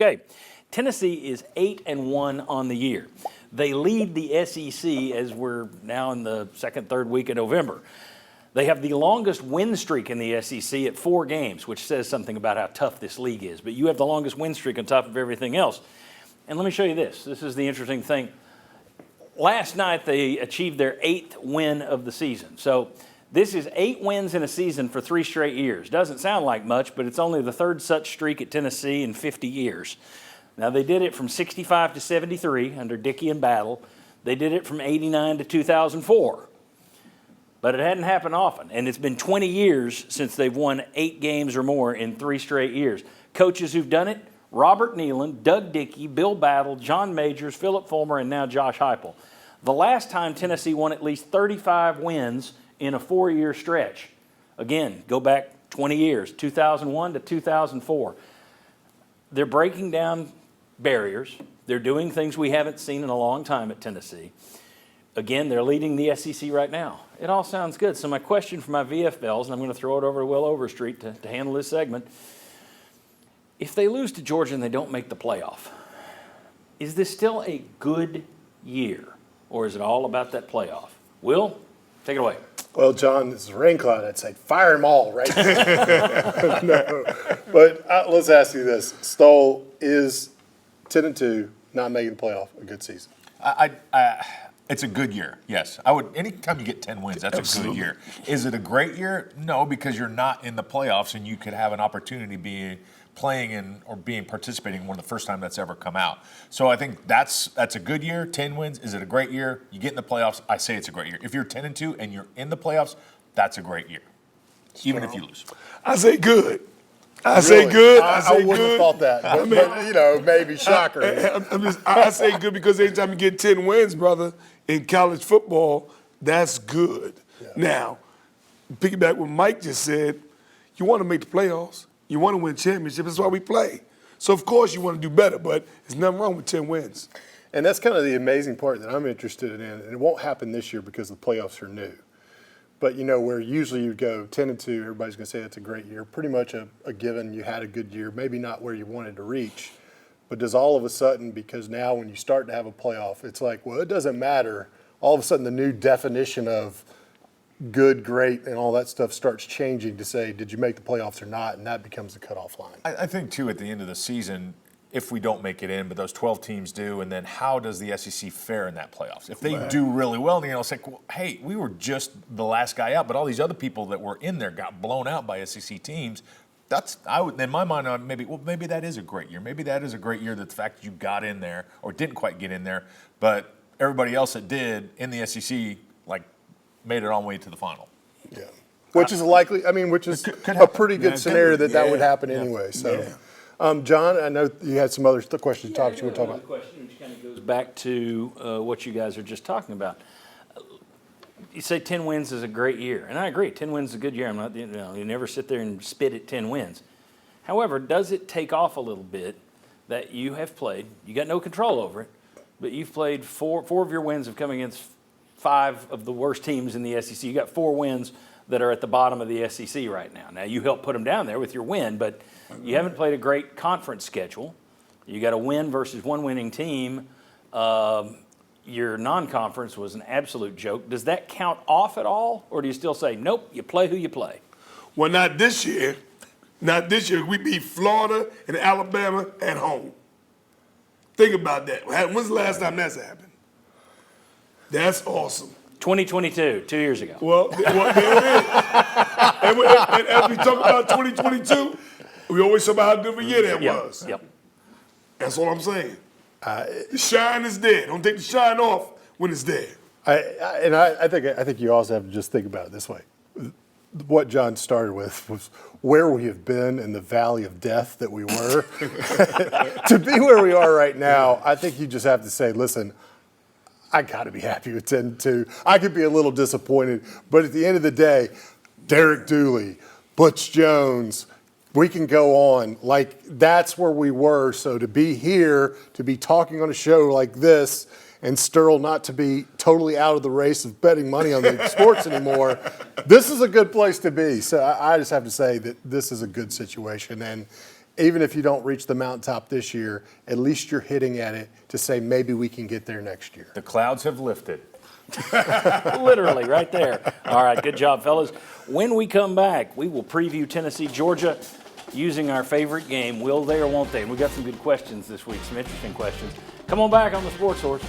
Okay, Tennessee is 8-1 on the year. They lead the SEC as we're now in the second, third week of November. They have the longest win streak in the SEC at 4 games, which says something about how tough this league is. But you have the longest win streak on top of everything else. And let me show you this. This is the interesting thing. Last night they achieved their 8th win of the season. So this is 8 wins in a season for 3 straight years. Doesn't sound like much, but it's only the 3rd such streak at Tennessee in 50 years. Now, they did it from 65 to 73 under Dickey and Battle. They did it from 89 to 2004. But it hadn't happened often, and it's been 20 years since they've won 8 games or more in 3 straight years. Coaches who've done it, Robert Nealon, Doug Dickey, Bill Battle, John Majors, Philip Fulmer, and now Josh Heupel. The last time Tennessee won at least 35 wins in a 4-year stretch. Again, go back 20 years, 2001 to 2004. They're breaking down barriers. They're doing things we haven't seen in a long time at Tennessee. Again, they're leading the SEC right now. It all sounds good. So my question for my VFLs, and I'm going to throw it over to Will Overstreet to handle this segment. If they lose to Georgia and they don't make the playoff, is this still a good year, or is it all about that playoff? Will, take it away. Well, John, this is a rain cloud. I'd say fire them all, right? No. But let's ask you this. Stoll, is 10-2 not making the playoff a good season? It's a good year, yes. I would. Anytime you get 10 wins, that's Absolutely. A good year. Is it a great year? No, because you're not in the playoffs and you could have an opportunity to be playing in or participating in one of the first time that's ever come out. So I think that's a good year. 10 wins. Is it a great year? You get in the playoffs. I say it's a great year. If you're 10-2 and you're in the playoffs, that's a great year, even if you lose. I say good. I say good. I wouldn't have thought that. But, maybe shocker. I say good because anytime you get 10 wins, brother, in college football, that's good. Yeah. Now, piggyback what Mike just said, you want to make the playoffs. You want to win championships. That's why we play. So, of course, you want to do better, but there's nothing wrong with 10 wins. And that's kind of the amazing part that I'm interested in. And it won't happen this year because the playoffs are new. But, where usually you go 10-2, everybody's going to say it's a great year. Pretty much a given you had a good year, maybe not where you wanted to reach. But does all of a sudden, because now when you start to have a playoff, it's like, well, it doesn't matter. All of a sudden the new definition of good, great, and all that stuff starts changing to say, did you make the playoffs or not? And that becomes the cutoff line. I think, too, at the end of the season, if we don't make it in, but those 12 teams do, and then how does the SEC fare in that playoffs? If they do really well, then it's like, well, hey, we were just the last guy out, but all these other people that were in there got blown out by SEC teams. In my mind, maybe that is a great year. Maybe that is a great year, that the fact that you got in there or didn't quite get in there, but everybody else that did in the SEC, made it all the way to the final. Yeah. Which is likely, which is a pretty good scenario that would happen anyway. So. John, I know you had some other questions to talk to. Question which kind of goes back to what you guys are just talking about. You say 10 wins is a great year, and I agree. 10 wins is a good year. I'm not, you never sit there and spit at 10 wins. However, does it take off a little bit that you have played? You got no control over it, but you've played four of your wins have come against 5 of the worst teams in the SEC. You got 4 wins that are at the bottom of the SEC right now. Now you helped put them down there with your win, but you haven't played a great conference schedule. You got a win versus one winning team. Your non-conference was an absolute joke. Does that count off at all, or do you still say, nope, you play who you play? Well, not this year. Not this year. We beat Florida and Alabama at home. Think about that. When's the last time that's happened? That's awesome. 2022, 2 years ago. Well there it is. And as we talk about 2022, we always talk about how good of a year that was. Yep. That's all I'm saying. The shine is there. Don't take the shine off when it's there. I think you also have to just think about it this way. What John started with was where we have been in the valley of death that we were. To be where we are right now, I think you just have to say, listen, I got to be happy with 10-2. I could be a little disappointed, but at the end of the day, Derek Dooley, Butch Jones, we can go on. That's where we were. So to be here, to be talking on a show like this, and Sterl not to be totally out of the race of betting money on the sports anymore, this is a good place to be. So I just have to say that this is a good situation. And even if you don't reach the mountaintop this year, at least you're hitting at it to say maybe we can get there next year. The clouds have lifted. Literally, right there. All right, good job, fellas. When we come back, we will preview Tennessee, Georgia, using our favorite game, will they or won't they? And we got some good questions this week, some interesting questions. Come on back on the Sports Horse.